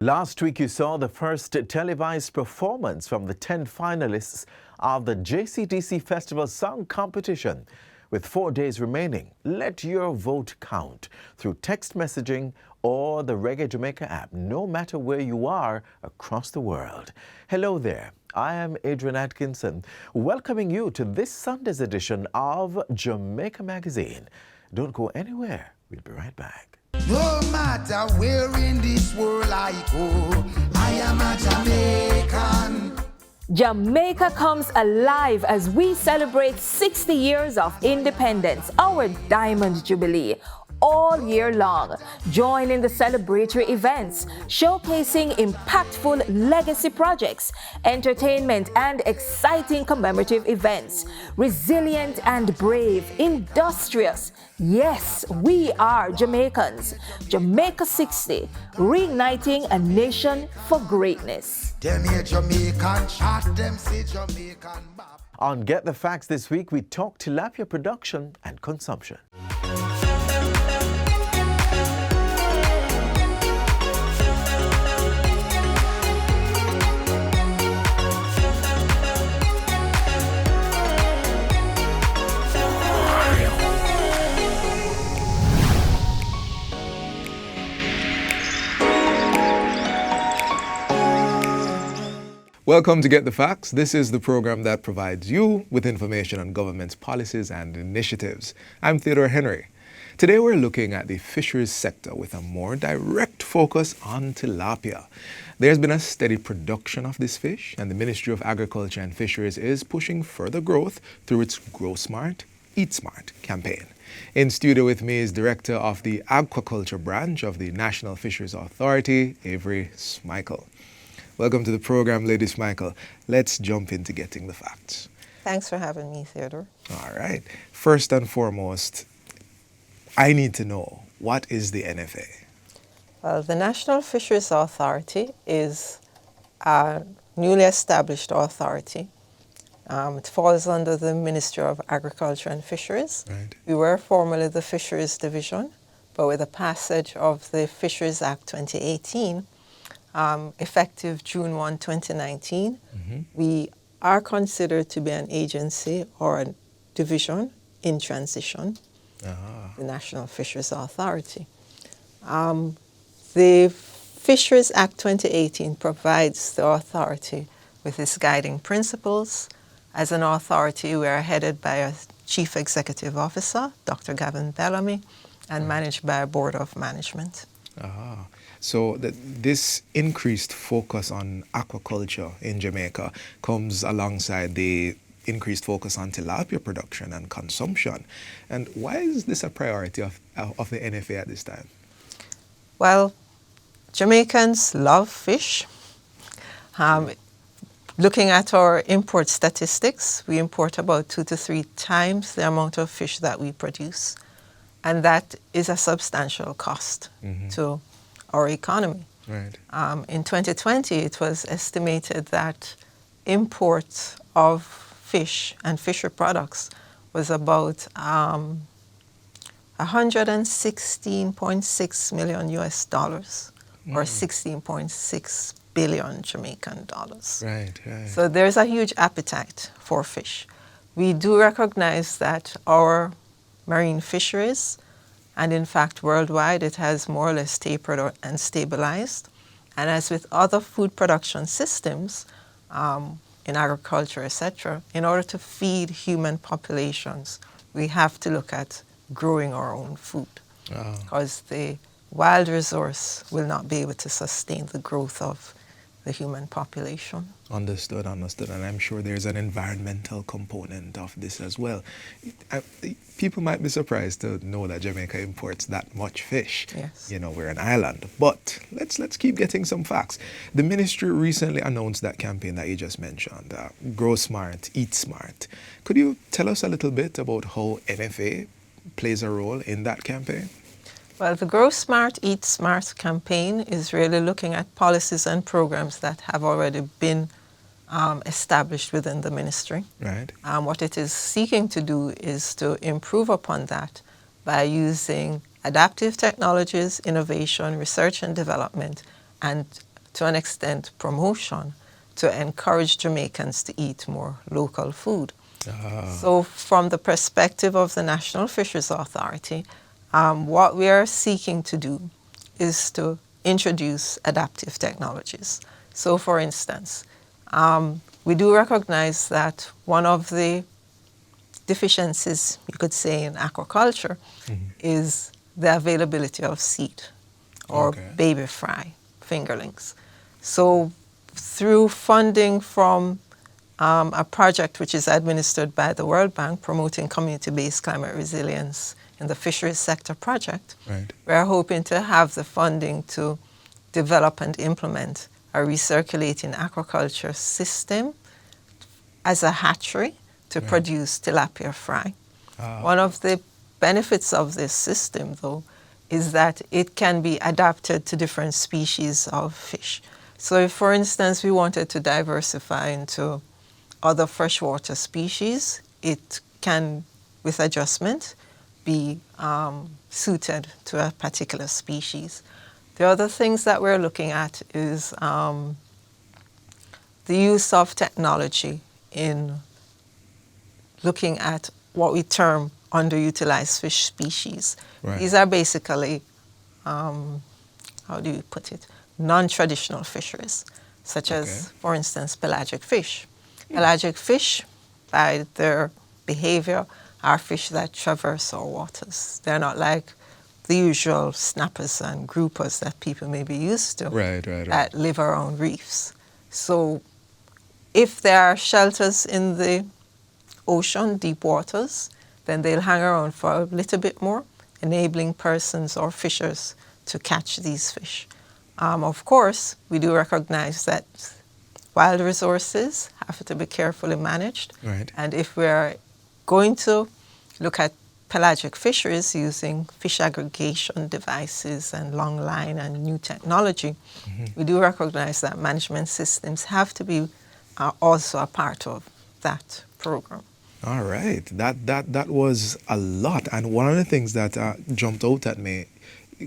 Last week you saw the first televised performance from the 10 finalists of the JCDC Festival Song Competition. With 4 days remaining, let your vote count through text messaging or the Reggae Jamaica app, no matter where you are across the world. Hello there, I am Adrian Atkinson, welcoming you to this Sunday's edition of Jamaica Magazine. Don't go anywhere, we'll be right back. No matter where in this world I go, I am a Jamaican. Jamaica comes alive as we celebrate 60 years of independence, our Diamond Jubilee, all year long. Join in the celebratory events, showcasing impactful legacy projects, entertainment and exciting commemorative events. Resilient and brave, industrious. Yes, we are Jamaicans. Jamaica 60, reigniting a nation for greatness. Them here Jamaican chat, them say Jamaican bop. On Get the Facts this week, we talk tilapia production and consumption. Welcome to Get the Facts. This is the program that provides you with information on government's policies and initiatives. I'm Theodore Henry. Today we're looking at the fisheries sector with a more direct focus on tilapia. There's been a steady production of this fish, and the Ministry of Agriculture and Fisheries is pushing further growth through its Grow Smart, Eat Smart campaign. In studio with me is Director of the Aquaculture Branch of the National Fisheries Authority, Avery Schmeichel. Welcome to the program, Lady Schmeichel. Let's jump into getting the facts. Thanks for having me, Theodore. All right. First and foremost, I need to know, what is the NFA? Well, the National Fisheries Authority is a newly established authority. It falls under the Ministry of Agriculture and Fisheries. Right. We were formerly the Fisheries Division, but with the passage of the Fisheries Act 2018, effective June 1, 2019, we are considered to be an agency or a division in transition, the National Fisheries Authority. The Fisheries Act 2018 provides the authority with its guiding principles. As an authority, we are headed by a Chief Executive Officer, Dr. Gavin Bellamy, and managed by a Board of Management. So this increased focus on aquaculture in Jamaica comes alongside the increased focus on tilapia production and consumption. And why is this a priority of the NFA at this time? Well, Jamaicans love fish. Looking at our import statistics, we import about 2 to 3 times the amount of fish that we produce. And that is a substantial cost to our economy. Right. In 2020, it was estimated that import of fish and fishery products was about $116.6 million US dollars, or 16.6 billion Jamaican dollars. Right, right. So there's a huge appetite for fish. We do recognize that our marine fisheries, and in fact worldwide, it has more or less tapered and stabilized. And as with other food production systems, in agriculture, etc., in order to feed human populations, we have to look at growing our own food, because the wild resource will not be able to sustain the growth of the human population. Understood. And I'm sure there's an environmental component of this as well. People might be surprised to know that Jamaica imports that much fish. Yes. You know, we're an island. But let's keep getting some facts. The ministry recently announced that campaign that you just mentioned, Grow Smart, Eat Smart. Could you tell us a little bit about how NFA plays a role in that campaign? Well, the Grow Smart, Eat Smart campaign is really looking at policies and programs that have already been established within the ministry. Right. What it is seeking to do is to improve upon that by using adaptive technologies, innovation, research and development, and to an extent, promotion to encourage Jamaicans to eat more local food. So from the perspective of the National Fisheries Authority, what we are seeking to do is to introduce adaptive technologies. So for instance, we do recognize that one of the deficiencies, you could say, in aquaculture is the availability of seed or baby fry fingerlings. So through funding from a project which is administered by the World Bank, promoting community-based climate resilience in the fisheries sector project, we're hoping to have the funding to develop and implement a recirculating aquaculture system as a hatchery to produce tilapia fry. One of the benefits of this system, though, is that it can be adapted to different species of fish. So if, for instance, we wanted to diversify into other freshwater species, it can, with adjustment, be suited to a particular species. The other things that we're looking at is the use of technology in looking at what we term underutilized fish species. These are basically, how do you put it, non-traditional fisheries, such as, for instance, pelagic fish. Pelagic fish, by their behavior, are fish that traverse our waters. They're not like the usual snappers and groupers that people may be used to that live around reefs. So if there are shelters in the ocean, deep waters, then they'll hang around for a little bit more, enabling persons or fishers to catch these fish. Of course, we do recognize that wild resources have to be carefully managed. And if we're going to look at pelagic fisheries using fish aggregation devices and long line and new technology, we do recognize that management systems have to be also a part of that program. All right, that was a lot. And one of the things that jumped out at me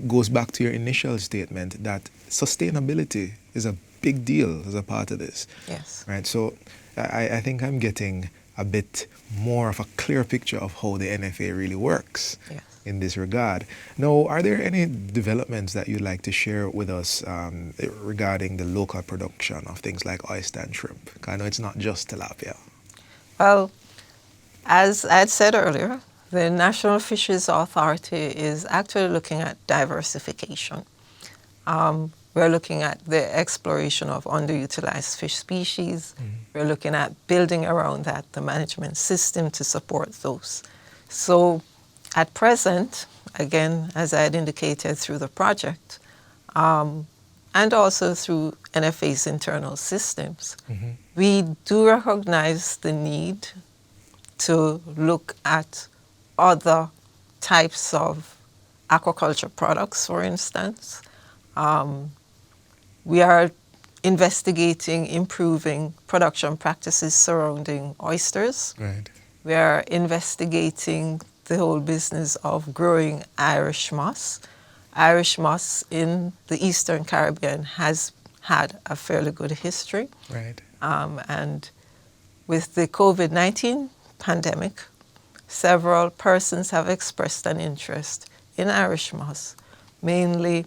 goes back to your initial statement that sustainability is a big deal as a part of this. Yes. Right, so I think I'm getting a bit more of a clear picture of how the NFA really works in this regard. Now, are there any developments that you'd like to share with us regarding the local production of things like oyster and shrimp? I know it's not just tilapia. Well, as I had said earlier, the National Fisheries Authority is actually looking at diversification. We're looking at the exploration of underutilized fish species. We're looking at building around that the management system to support those. So at present, again, as I had indicated through the project, and also through NFA's internal systems, we do recognize the need to look at other types of aquaculture products, for instance. We are investigating improving production practices surrounding oysters. We are investigating the whole business of growing Irish moss. Irish moss in the Eastern Caribbean has had a fairly good history. And with the COVID-19 pandemic, several persons have expressed an interest in Irish moss, mainly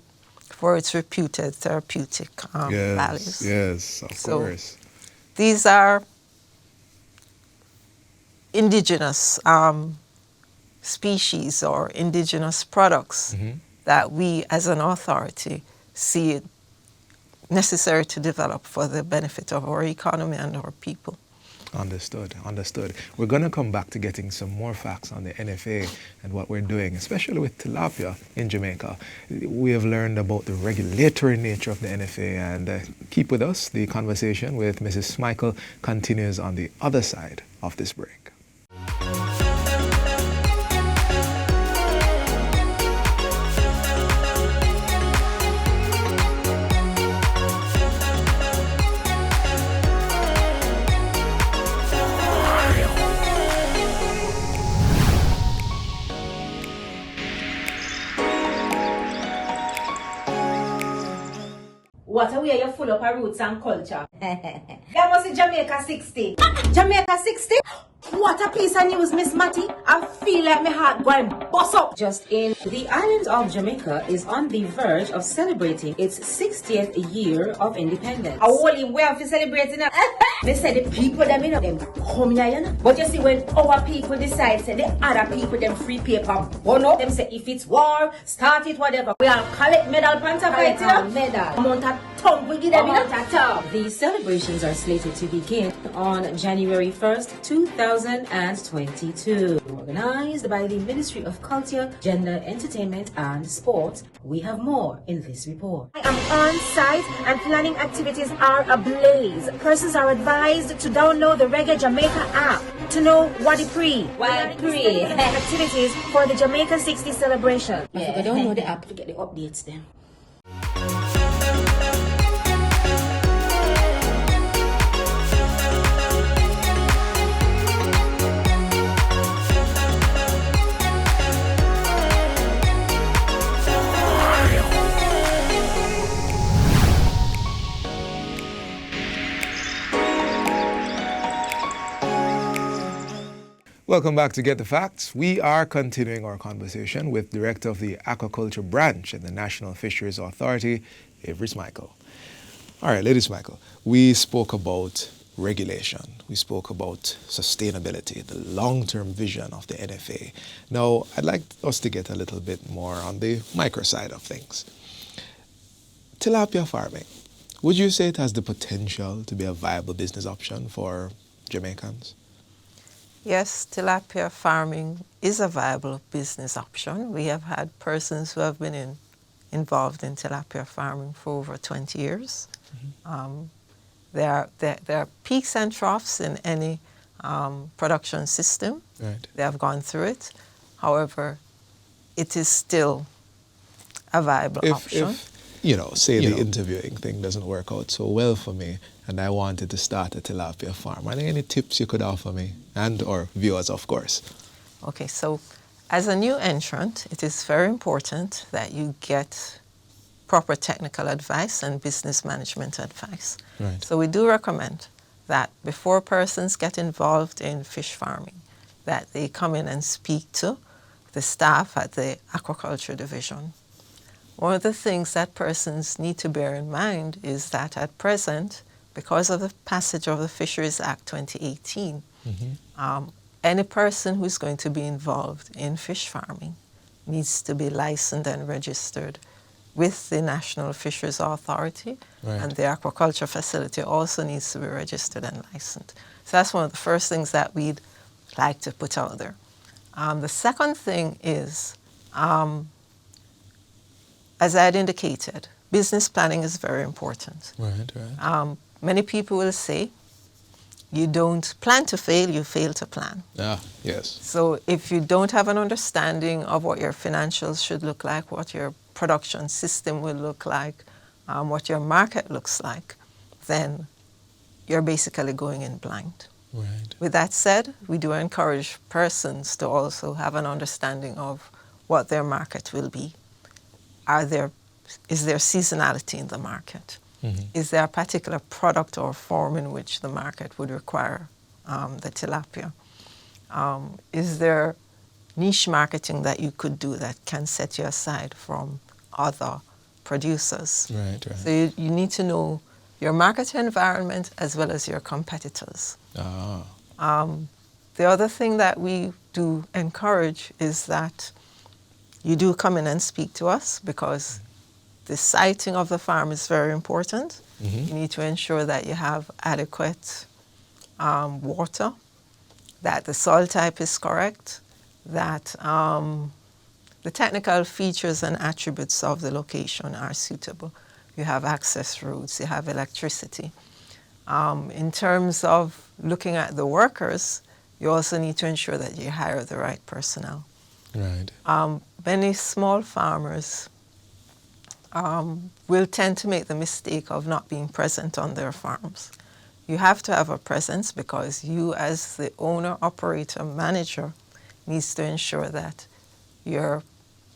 for its reputed therapeutic values. Yes, of course. These are indigenous species or indigenous products that we as an authority see it necessary to develop for the benefit of our economy and our people. Understood, understood. We're going to come back to getting some more facts on the NFA and what we're doing, especially with tilapia in Jamaica. We have learned about the regulatory nature of the NFA, and keep with us. The conversation with Mrs. Smikle continues on the other side of this break. What a way you're full of our roots and culture. That was in Jamaica 60. Jamaica 60? What a piece of news, Miss Matty. I feel like my heart going bust up. Just in, the island of Jamaica is on the verge of celebrating its 60th year of independence. A whole way of celebrating it. They say the people them come here, you know. But you see, when our people decide, say the other people them free paper, burn up, them say if it's war, start it, whatever. We all collect medal pants of it, you know. Medal. Amount of tongue we give them, you know. The celebrations are slated to begin on January 1st, 2022. Organized by the Ministry of Culture, Gender, Entertainment and Sport. We have more in this report. I am on site and planning activities are ablaze. Persons are advised to download the Reggae Jamaica app to know what it pre. Activities for the Jamaica 60 celebration. I forgot to download the app to get the updates then. Welcome back to Get the Facts. We are continuing our conversation with Director of the Aquaculture Branch at the National Fisheries Authority, Avery Smichael. All right, Lady Smichael, we spoke about regulation. We spoke about sustainability, the long-term vision of the NFA. Now, I'd like us to get a little bit more on the micro side of things. Tilapia farming, would you say it has the potential to be a viable business option for Jamaicans? Yes, tilapia farming is a viable business option. We have had persons who have been involved in tilapia farming for over 20 years. Mm-hmm. There are peaks and troughs in any production system. Right. They have gone through it. However, it is still a viable option. If the interviewing thing doesn't work out so well for me and I wanted to start a tilapia farm, are there any tips you could offer me and or viewers, of course? Okay, so as a new entrant, it is very important that you get proper technical advice and business management advice. Right. So we do recommend that before persons get involved in fish farming, that they come in and speak to the staff at the aquaculture division. One of the things that persons need to bear in mind is that at present, because of the passage of the Fisheries Act 2018, mm-hmm. Any person who's going to be involved in fish farming needs to be licensed and registered with the National Fisheries Authority, right. And the aquaculture facility also needs to be registered and licensed. So that's one of the first things that we'd like to put out there. The second thing is, as I had indicated, business planning is very important. Right. Many people will say, you don't plan to fail, you fail to plan. Yes. So if you don't have an understanding of what your financials should look like, what your production system will look like, what your market looks like, then you're basically going in blind. Right. With that said, we do encourage persons to also have an understanding of what their market will be. Is there seasonality in the market? Mm-hmm. Is there a particular product or form in which the market would require the tilapia? Is there niche marketing that you could do that can set you aside from other producers? Right. So you need to know your market environment as well as your competitors. The other thing that we do encourage is that you do come in and speak to us, because the siting of the farm is very important. Mm-hmm. You need to ensure that you have adequate water, that the soil type is correct, that the technical features and attributes of the location are suitable. You have access roads, you have electricity. In terms of looking at the workers, you also need to ensure that you hire the right personnel. Right. Many small farmers will tend to make the mistake of not being present on their farms. You have to have a presence, because you as the owner, operator, manager needs to ensure that your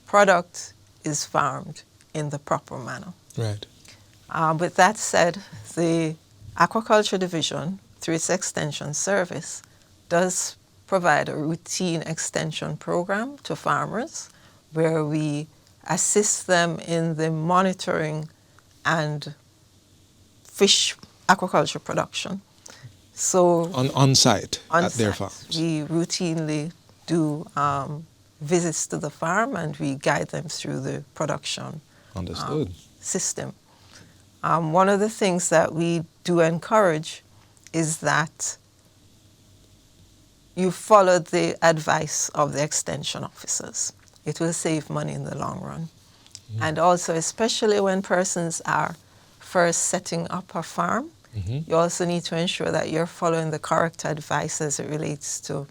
product is farmed in the proper manner. Right. With that said, the Aquaculture Division, through its Extension Service, does provide a routine extension program to farmers where we assist them in the monitoring and fish aquaculture production. So On site at their site, farms. we routinely do visits to the farm and we guide them through the production Understood. system. One of the things that we do encourage is that you follow the advice of the extension officers. It will save money in the long run. And also, especially when persons are first setting up a farm, you also need to ensure that you're following the correct advice as it relates to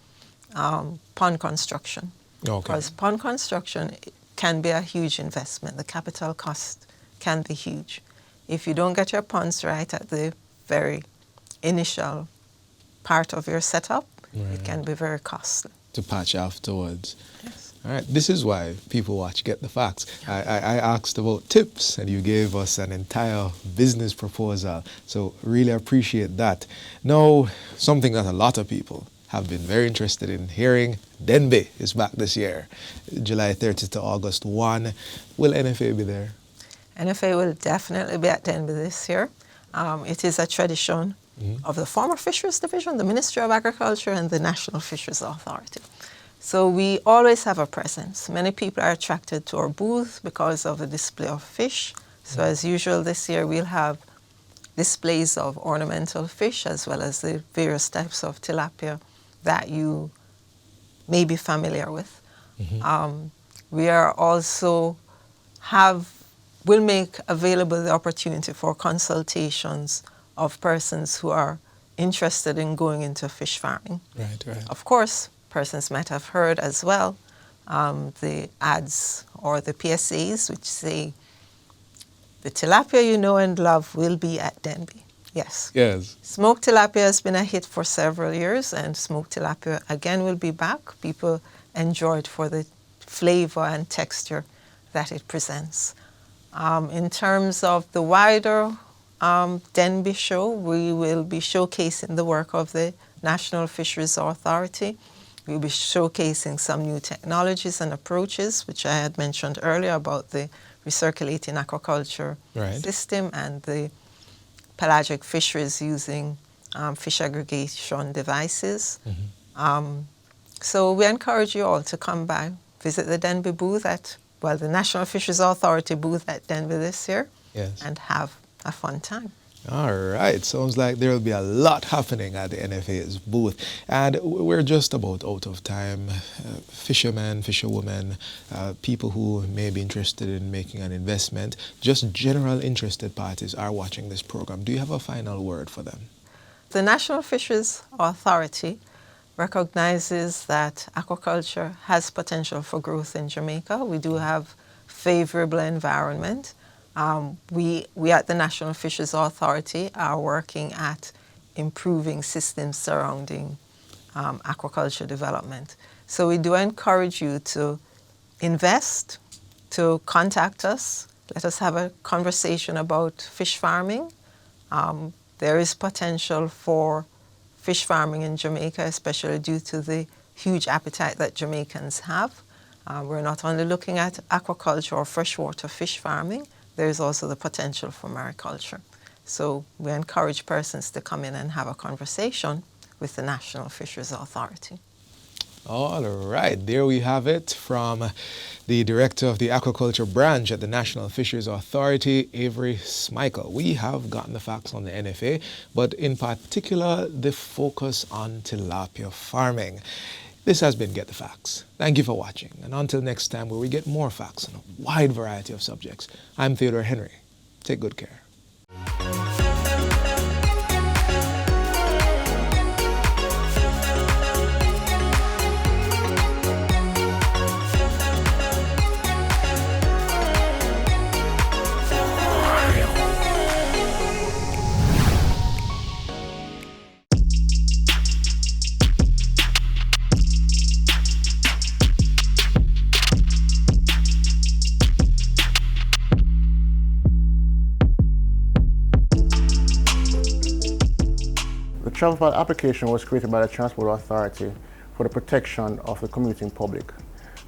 pond construction. Okay. Because pond construction can be a huge investment. The capital cost can be huge. If you don't get your ponds right at the very initial part of your setup, it can be very costly. To patch afterwards. Yes. All right, this is why people watch Get the Facts. I asked about tips and you gave us an entire business proposal. So really appreciate that. Now, something that a lot of people have been very interested in hearing, Denby is back this year, July 30th to August 1. Will NFA be there? NFA will definitely be at Denby this year. It is a tradition of the former Fisheries Division, the Ministry of Agriculture, and the National Fisheries Authority. So we always have a presence. Many people are attracted to our booth because of the display of fish. So as usual this year, we'll have displays of ornamental fish as well as the various types of tilapia that you may be familiar with. We are also will make available the opportunity for consultations of persons who are interested in going into fish farming. Right. Of course, persons might have heard as well the ads or the PSAs which say, the tilapia you know and love will be at Denby. Yes. Smoked tilapia has been a hit for several years, and smoked tilapia again will be back. People enjoy it for the flavor and texture that it presents. In terms of the wider Denby show, we will be showcasing the work of the National Fisheries Authority. We'll be showcasing some new technologies and approaches, which I had mentioned earlier about the recirculating aquaculture system and the pelagic fisheries using fish aggregation devices. So we encourage you all to come by, visit the Denby booth the National Fisheries Authority booth at Denby this year, and have a fun time. All right, sounds like there will be a lot happening at the NFA's booth. And we're just about out of time. Fishermen, fisherwomen, people who may be interested in making an investment, just general interested parties are watching this program. Do you have a final word for them? The National Fisheries Authority recognizes that aquaculture has potential for growth in Jamaica. We do have favorable environment. We at the National Fisheries Authority are working at improving systems surrounding aquaculture development. So we do encourage you to invest, to contact us. Let us have a conversation about fish farming. There is potential for fish farming in Jamaica, especially due to the huge appetite that Jamaicans have. We're not only looking at aquaculture or freshwater fish farming, there is also the potential for mariculture. So we encourage persons to come in and have a conversation with the National Fisheries Authority. All right, there we have it from the Director of the Aquaculture Branch at the National Fisheries Authority, Avery Smichael. We have gotten the facts on the NFA, but in particular, the focus on tilapia farming. This has been Get the Facts. Thank you for watching. And until next time, where we get more facts on a wide variety of subjects, I'm Theodore Henry. Take good care. travelpad application was created by the Transport Authority for the protection of the commuting public.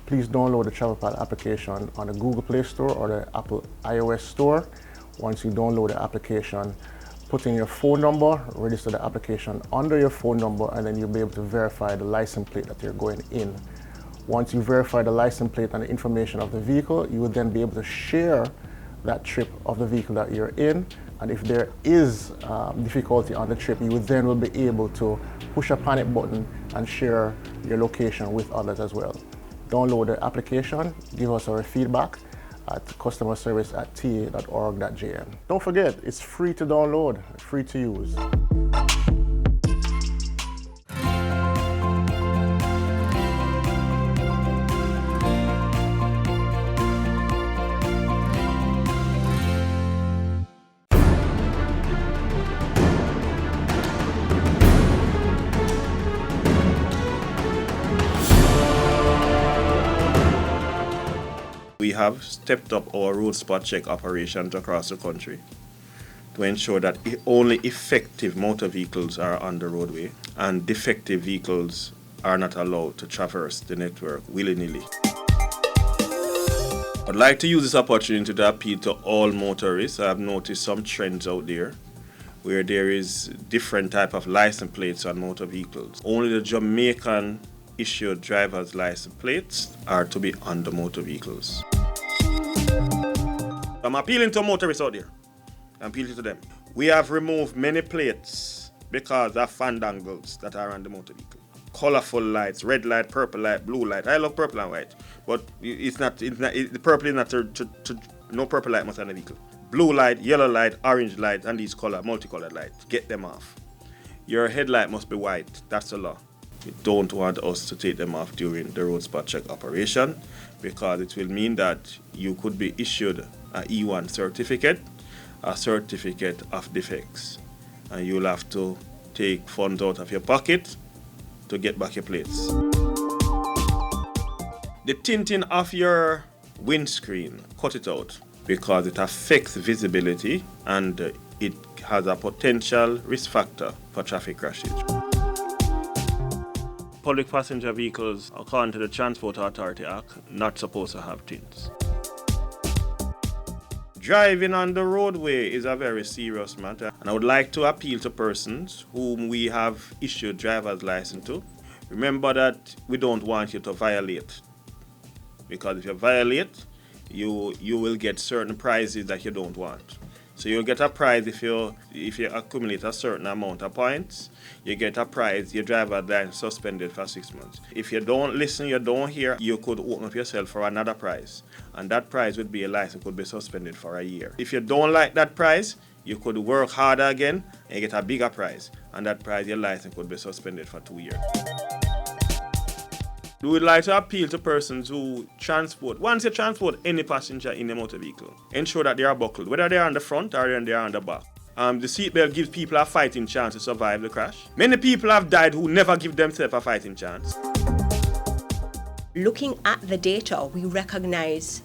Please download the travelpad application on the Google Play Store or the Apple iOS Store. Once you download the application, put in your phone number, register the application under your phone number, and then you'll be able to verify the license plate that you're going in. Once you verify the license plate and the information of the vehicle, you will then be able to share that trip of the vehicle that you're in. And if there is difficulty on the trip, you will be able to push a panic button and share your location with others as well. Download the application, give us our feedback at customerservice@ta.org.jm. Don't forget, it's free to download, free to use. We have stepped up our road spot check operations across the country to ensure that only effective motor vehicles are on the roadway and defective vehicles are not allowed to traverse the network willy-nilly. I'd like to use this opportunity to appeal to all motorists. I have noticed some trends out there where there is different type of license plates on motor vehicles. Only the Jamaican issued driver's license plates are to be on the motor vehicles. I'm appealing to motorists out there. I'm appealing to them. We have removed many plates because of fandangles that are on the motor vehicle. Colorful lights, red light, purple light, blue light. I love purple and white, but the purple is not no purple light must on the vehicle. Blue light, yellow light, orange light, and these multicolored lights. Get them off. Your headlight must be white. That's the law. You don't want us to take them off during the road spot check operation because it will mean that you could be issued an E1 certificate, a certificate of defects, and you'll have to take funds out of your pocket to get back your plates. The tinting of your windscreen, cut it out because it affects visibility and it has a potential risk factor for traffic crashes. Public passenger vehicles, according to the Transport Authority Act, not supposed to have tints. Driving on the roadway is a very serious matter, and I would like to appeal to persons whom we have issued driver's license to. Remember that we don't want you to violate, because if you violate, you will get certain prizes that you don't want. So you'll get a prize if you accumulate a certain amount of points. You get a prize, your driver's license suspended for 6 months. If you don't listen, you don't hear, you could open up yourself for another prize. And that prize would be a license could be suspended for a year. If you don't like that prize, you could work harder again and get a bigger prize. And that prize, your license could be suspended for 2 years. We would like to appeal to persons who transport. Once you transport any passenger in a motor vehicle, ensure that they are buckled, whether they are on the front or they are on the back. The seatbelt gives people a fighting chance to survive the crash. Many people have died who never give themselves a fighting chance. Looking at the data, we recognize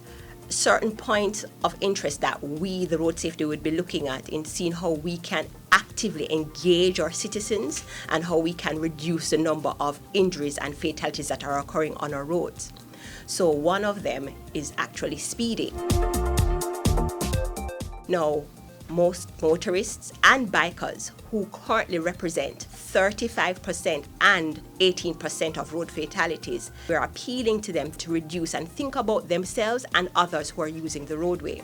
certain points of interest that we, the road safety, would be looking at in seeing how we can actively engage our citizens and how we can reduce the number of injuries and fatalities that are occurring on our roads. So one of them is actually speeding. Now, most motorists and bikers who currently represent 35% and 18% of road fatalities, we're appealing to them to reduce and think about themselves and others who are using the roadway.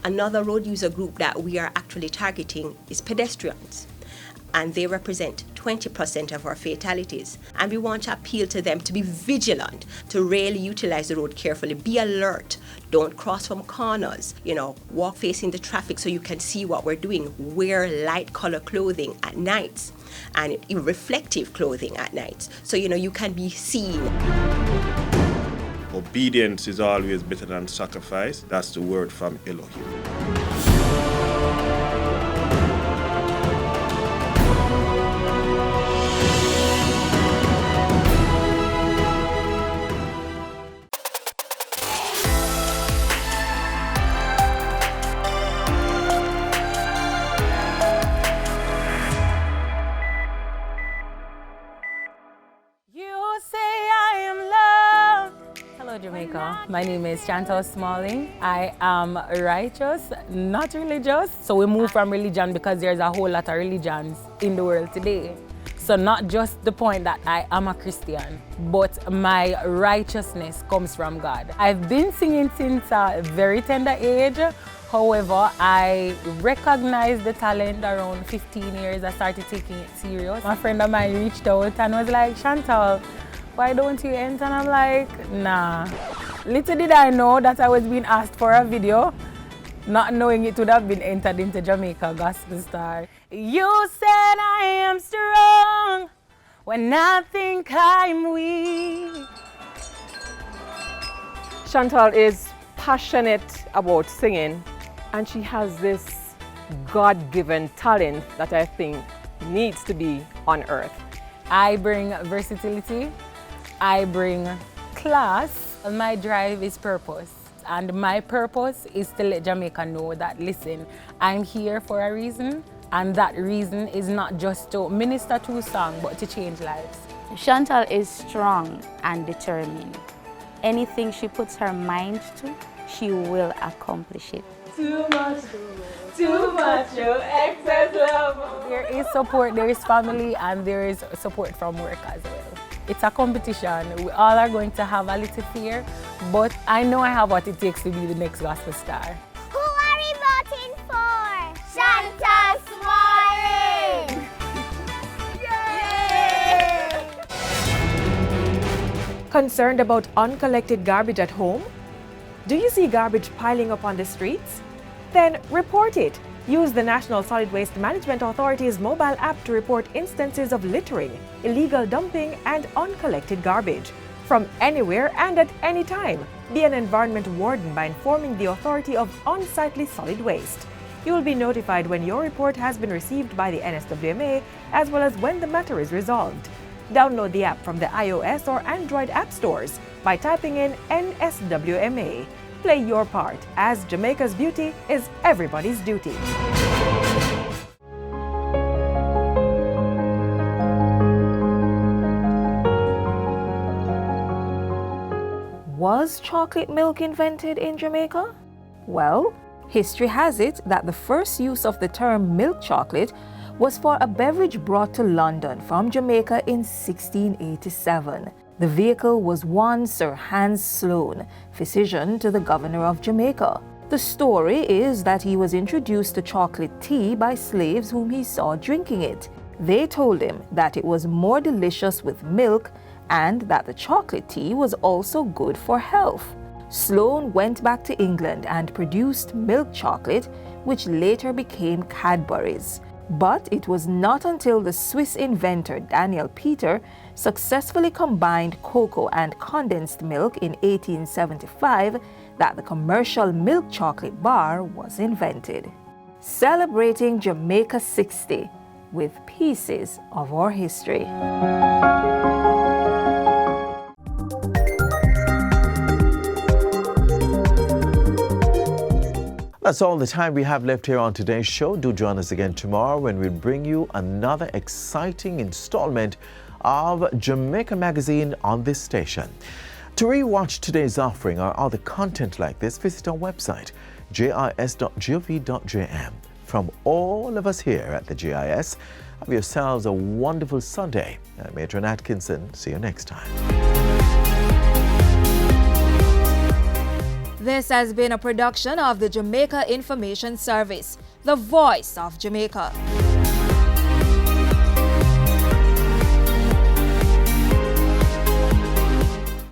Another road user group that we are actually targeting is pedestrians, and they represent 20% of our fatalities. And we want to appeal to them to be vigilant, to really utilize the road carefully, be alert, don't cross from corners, walk facing the traffic so you can see what we're doing, wear light color clothing at nights and reflective clothing at nights so you can be seen. Obedience is always better than sacrifice. That's the word from Elohim. Jamaica. My name is Chantal Smalling. I am righteous, not religious. So we move from religion because there's a whole lot of religions in the world today. So not just the point that I am a Christian, but my righteousness comes from God. I've been singing since a very tender age. However, I recognized the talent around 15 years. I started taking it serious. My friend of mine reached out and was like, Chantal, why don't you enter? And I'm like, nah. Little did I know that I was being asked for a video, not knowing it would have been entered into Jamaica Gospel Star. You said I am strong when I think I'm weak. Chantal is passionate about singing, and she has this God-given talent that I think needs to be on earth. I bring versatility, I bring class. My drive is purpose, and my purpose is to let Jamaica know that, listen, I'm here for a reason, and that reason is not just to minister to song, but to change lives. Chantal is strong and determined. Anything she puts her mind to, she will accomplish it. Too much excess love. There is support, there is family, and there is support from work as well. It's a competition. We all are going to have a little fear, but I know I have what it takes to be the next gospel star. Who are we voting for? Chantal Smalling! Yay! Concerned about uncollected garbage at home? Do you see garbage piling up on the streets? Then report it. Use the National Solid Waste Management Authority's mobile app to report instances of littering, illegal dumping, and uncollected garbage. From anywhere and at any time, be an environment warden by informing the authority of unsightly solid waste. You will be notified when your report has been received by the NSWMA, as well as when the matter is resolved. Download the app from the iOS or Android app stores by typing in NSWMA. Play your part, as Jamaica's beauty is everybody's duty. Was chocolate milk invented in Jamaica? Well, history has it that the first use of the term milk chocolate was for a beverage brought to London from Jamaica in 1687. The vehicle was one Sir Hans Sloane, physician to the governor of Jamaica. The story is that he was introduced to chocolate tea by slaves whom he saw drinking it. They told him that it was more delicious with milk and that the chocolate tea was also good for health. Sloane went back to England and produced milk chocolate, which later became Cadbury's. But it was not until the Swiss inventor Daniel Peter successfully combined cocoa and condensed milk in 1875 that the commercial milk chocolate bar was invented. Celebrating Jamaica 60 with pieces of our history. That's all the time we have left here on today's show. Do join us again tomorrow when we bring you another exciting installment of Jamaica Magazine on this station. To re-watch today's offering or other content like this, visit our website, jis.gov.jm. From all of us here at the GIS, have yourselves a wonderful Sunday. I'm Adrian Atkinson. See you next time. This has been a production of the Jamaica Information Service, the voice of Jamaica.